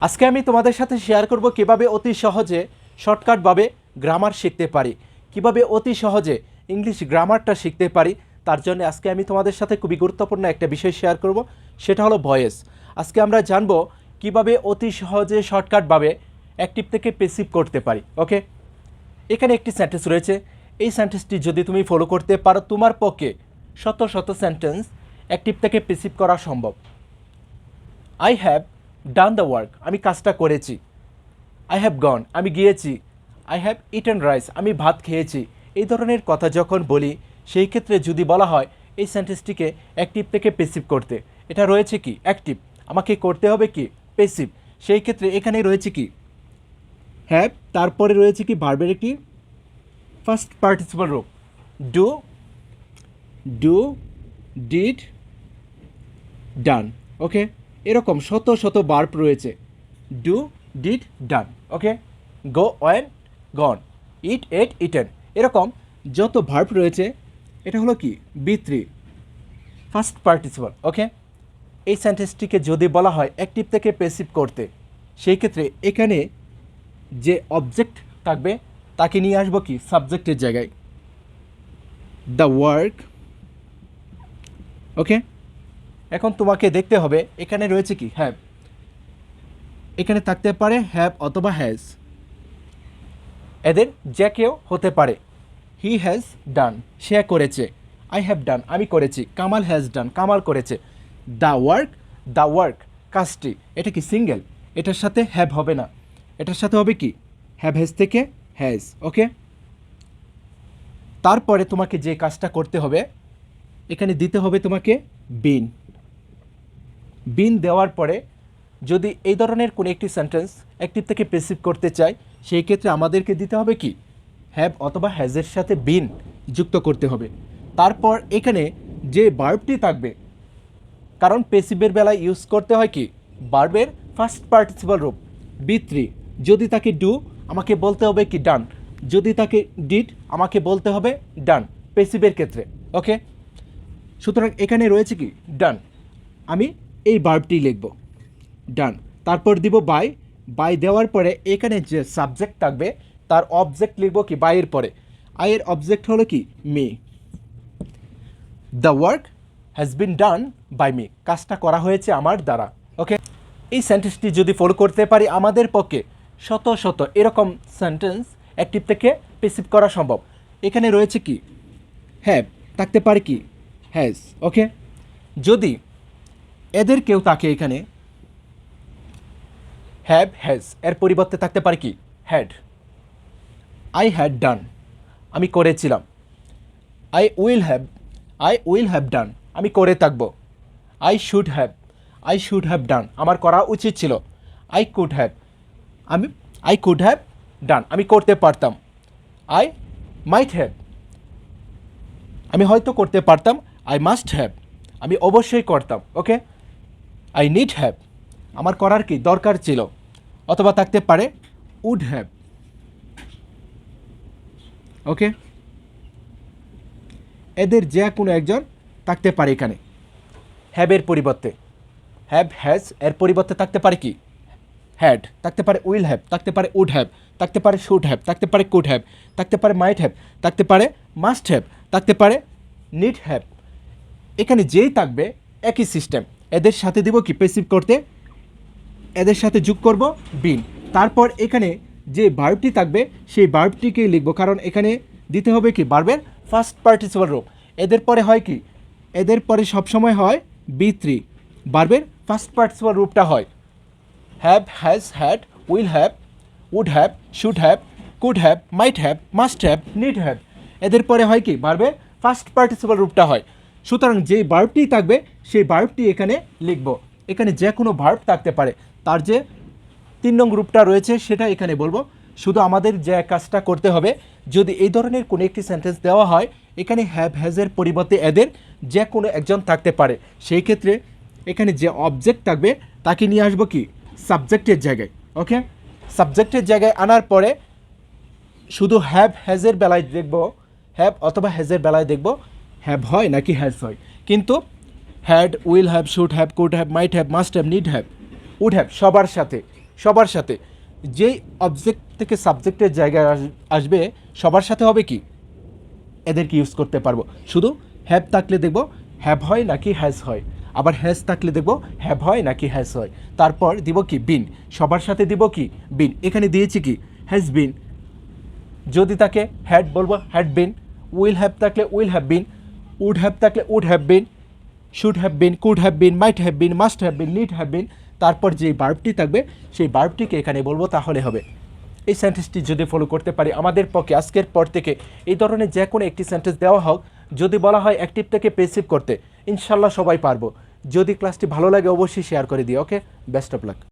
আজকে আমি তোমাদের সাথে শেয়ার করব কিভাবে অতি সহজে শর্টকাটভাবে গ্রামার শিখতে পারি, কিভাবে অতি সহজে ইংলিশ গ্রামারটা শিখতে পারি। তার জন্য আজকে আমি তোমাদের সাথে খুবই গুরুত্বপূর্ণ একটা বিষয় শেয়ার করব, সেটা হলো ভয়েস। আজকে আমরা জানবো কিভাবে অতি সহজে শর্টকাটভাবে অ্যাক্টিভ থেকে প্যাসিভ করতে পারি। ওকে, এখানে একটি সেন্টেন্স রয়েছে। এই সেন্টেন্সটি যদি তুমি ফলো করতে পারো, তোমার পক্ষে শত শত সেন্টেন্স অ্যাক্টিভ থেকে প্যাসিভ করা সম্ভব। I have done the work, আমি কাজটা করেছি। আই হ্যাভ গন, আমি গিয়েছি। আই হ্যাভ ইটেন রাইস, আমি ভাত খেয়েছি। এই ধরনের কথা যখন বলি, সেই ক্ষেত্রে যদি বলা হয় এই সেন্টেন্সটিকে অ্যাক্টিভ থেকে প্যাসিভ করতে, এটা রয়েছে কি অ্যাক্টিভ, আমাকে করতে হবে কি প্যাসিভ। সেই ক্ষেত্রে এখানে রয়েছে কি হ্যাভ, তারপরে রয়েছে কি ভার্বের একটি ফার্স্ট পার্টিসিপল রূপ do, do, did, done. Okay, এরকম শত শত ভার্ব রয়েছে। Do, did, done. Okay, go, went, gone, eat, ate, eaten, এরকম যত ভার্ব রয়েছে এটা হলো কি বি3 ফার্স্ট পার্টিসিপল। ওকে, এই সেন্টেন্সটিকে যদি বলা হয় অ্যাক্টিভ থেকে প্যাসিভ করতে, সেই ক্ষেত্রে এখানে যে অবজেক্ট থাকবে তাকে নিয়ে আসবো কি সাবজেক্টের জায়গায়, দ্য ওয়ার্ক। ওকে, এখন তোমাকে দেখতে হবে এখানে রয়েছে কি হ্যাভ, এখানে থাকতে পারে হ্যাভ অথবা হ্যাজ, এদের যে কেউ হতে পারে। হি হ্যাজ ডান, সে করেছে। আই হ্যাভ ডান, আমি করেছি। কামাল হ্যাজ ডান, কামাল করেছে। দ্য ওয়ার্ক, দ্য ওয়ার্ক কাজটি, এটা কি সিঙ্গেল, এটার সাথে হ্যাভ হবে না, এটার সাথে হবে কি হ্যাভ হ্যাজ থেকে হ্যাজ। ওকে, তারপরে তোমাকে যে কাজটা করতে হবে এখানে দিতে হবে তোমাকে বিন। বিন দেওয়ার পরে যদি এই ধরনের কোনো একটি সেন্টেন্স অ্যাক্টিভ থেকে প্যাসিভ করতে চাই, সেই ক্ষেত্রে আমাদেরকে দিতে হবে কি হ্যাভ অথবা হ্যাজের সাথে বিন যুক্ত করতে হবে। তারপর এখানে যে ভার্বটি থাকবে, কারণ প্যাসিভের বেলায় ইউজ করতে হয় কি ভার্বের ফার্স্ট পার্টিসিপল রূপ বি3। যদি তাকে ডু, আমাকে বলতে হবে কি ডান। যদি তাকে ডিড, আমাকে বলতে হবে ডান প্যাসিভের ক্ষেত্রে। ওকে, সুতরাং এখানে রয়েছে কি ডান, আমি এই ভার্বটি লিখব ডান, তারপর দিব বাই। বাই দেওয়ার পরে এখানে যে সাবজেক্ট থাকবে তার অবজেক্ট লিখব কি বাইয়ের পরে। আইয়ের অবজেক্ট হলো কি me. The work has been done by me, কাজটা করা হয়েছে আমার দ্বারা। ওকে, এই সেন্টেন্সটি যদি ফলো করতে পারি, আমাদের পক্ষে শত শত এরকম সেন্টেন্স অ্যাক্টিভ থেকে প্যাসিভ করা সম্ভব। এখানে রয়েছে কি হ্যাভ, থাকতে পারে কি হ্যাজ। ওকে, যদি এদের কেউ থাকে এখানে হ্যাভ হ্যাজ, এর পরিবর্তে থাকতে পারে কি হ্যাড। আই হ্যাড ডান, আমি করেছিলাম। আই উইল হ্যাভ ডান, আমি করে থাকবো। আই শুড হ্যাভ ডান, আমার করা উচিত ছিল। আই কুড হ্যাভ ডান, আমি করতে পারতাম। আই মাইট হ্যাভ, আমি হয়তো করতে পারতাম। আই মাস্ট হ্যাভ, আমি অবশ্যই করতাম। ওকে, আই নিড হ্যাভ, আমার করার কি দরকার ছিল। অথবা থাকতে পারে উড হ্যাভ। ওকে, এদের যে কোনো একজন থাকতে পারে এখানে হ্যাভের পরিবর্তে। হ্যাভ হ্যাজ এর পরিবর্তে থাকতে পারে কি হ্যাড, থাকতে পারে উইল হ্যাভ, থাকতে পারে উড হ্যাভ, থাকতে পারে শুড হ্যাভ, থাকতে পারে কুড হ্যাভ, থাকতে পারে মাইট হ্যাভ, থাকতে পারে মাস্ট হ্যাভ, থাকতে পারে নিড হ্যাভ। এখানে যেই থাকবে একই সিস্টেম, এদের সাথে দিব কি প্যাসিভ করতে, এদের সাথে যোগ করব বিন। তারপর এখানে যে ভার্বটি থাকবে সেই ভার্বটিকেই লিখব, কারণ এখানে দিতে হবে কি ভার্বের ফার্স্ট পার্টিসিপল রূপ। এদের পরে হয় কি, এদের পরে সবসময় হয় বি3, ভার্বের ফার্স্ট পার্টিসিপল রূপটা হয় have, has, had, will have, would have, should have, could have, might have, must have, need have. এদের পরে হয় কি ভার্বের ফার্স্ট পার্টিসিপল রূপটা হয়। সুতরাং যেই ভার্বটি থাকবে সেই ভার্বটি এখানে লিখব। এখানে যে কোনো ভার্ব থাকতে পারে, তার যে 3 নং রূপটা রয়েছে সেটা এখানে বলবো। শুধু আমাদের যে কাজটা করতে হবে, যদি এই ধরনের কোনো একটি সেন্টেন্স দেওয়া হয়, এখানে হ্যাভ হ্যাজের পরিবর্তে এদের যে কোনো একজন থাকতে পারে, সেই ক্ষেত্রে এখানে যে অবজেক্ট থাকবে তাকে নিয়ে আসবো কি সাবজেক্টের জায়গায়। ওকে, সাবজেক্টের জায়গায় আনার পরে শুধু হ্যাভ হ্যাজের বেলায় দেখব, হ্যাভ অথবা হ্যাজের বেলায় দেখব হ্যাভ হয় নাকি হ্যাজ হয়। কিন্তু had, will have, should have, could have, might have, must have, need have, would have সবার সাথে সবার সাথে। যেই অবজেক্ট থেকে সাবজেক্টের জায়গায় আসবে সবার সাথে হবে কি, এদেরকে ইউজ করতে পারবো। শুধু হ্যাভ থাকলে দেখব হ্যাভ হয় নাকি হ্যাজ হয়, আবার হ্যাজ থাকলে দেখব হ্যাভ হয় নাকি হ্যাজ হয়। তারপর দিব কি বিন, সবার সাথে দিব কি বিন। এখানে দিয়েছি কি হ্যাজ বিন, যদি তাকে হ্যাড বলবো হ্যাড বিন, উইল হ্যাভ থাকলে will have been, would have থাকলে would have been, should have been, could have been, might have been, must have been, need have been. তারপর যেই ভার্বটি থাকবে সেই ভার্বটিকে এখানে বলবো, তাহলে হবে। এই সেন্টেন্সটি যদি ফলো করতে পারি আমাদের পক্ষে আজকের পর থেকে এই ধরনের যে কোনো একটি সেন্টেন্স দেওয়া হোক, যদি বলা হয় অ্যাক্টিভ থেকে পেসিভ করতে, ইনশাল্লাহ সবাই পারবো। যদি ক্লাসটি ভালো লাগে অবশ্যই শেয়ার করে দিও। ওকে, বেস্ট অফ লাক।